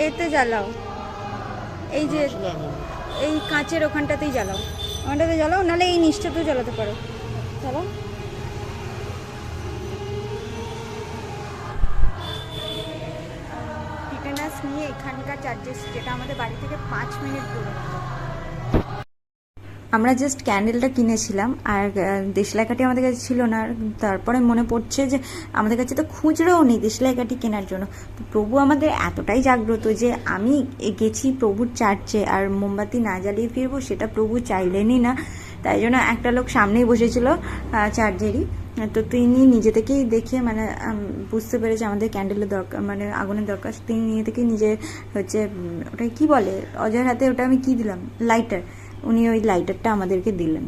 এতে জ্বালাও, এই যে এই কাঁচের ওখানটাতেই জ্বালাও, ওখানটাতে জ্বালাও, নাহলে এই নিচটাতেও জ্বালাতে পারো। জ্বালাও। টিটেনাস নিয়ে এখানকার চার্জেস, যেটা আমাদের বাড়ি থেকে 5 মিনিট দূরে। আমরা জাস্ট ক্যান্ডেলটা কিনেছিলাম, আর দেশলাই কাঠি আমাদের কাছে ছিল না। আর তারপরে মনে পড়ছে যে আমাদের কাছে তো খুচরোও নেই দেশলাই কাঠি কেনার জন্য। তো প্রভু আমাদের এতটাই জাগ্রত যে আমি গেছি প্রভুর চার্চে, আর মোমবাতি না জ্বালিয়ে ফিরবো সেটা প্রভু চাইলেনই না। তাই জন্য একটা লোক সামনেই বসেছিল চার্চেরই, তো তিনি নিজে থেকেই দেখে মানে বুঝতে পেরেছে আমাদের ক্যান্ডেলের দরকার, মানে আগুনের দরকার। তিনি নিজে থেকেই নিজে হচ্ছে ওটা কি বলে অজয়ের হাতে, ওটা আমি কি দিলাম, লাইটার, উনি ওই লাইটারটা আমাদেরকে দিলেন।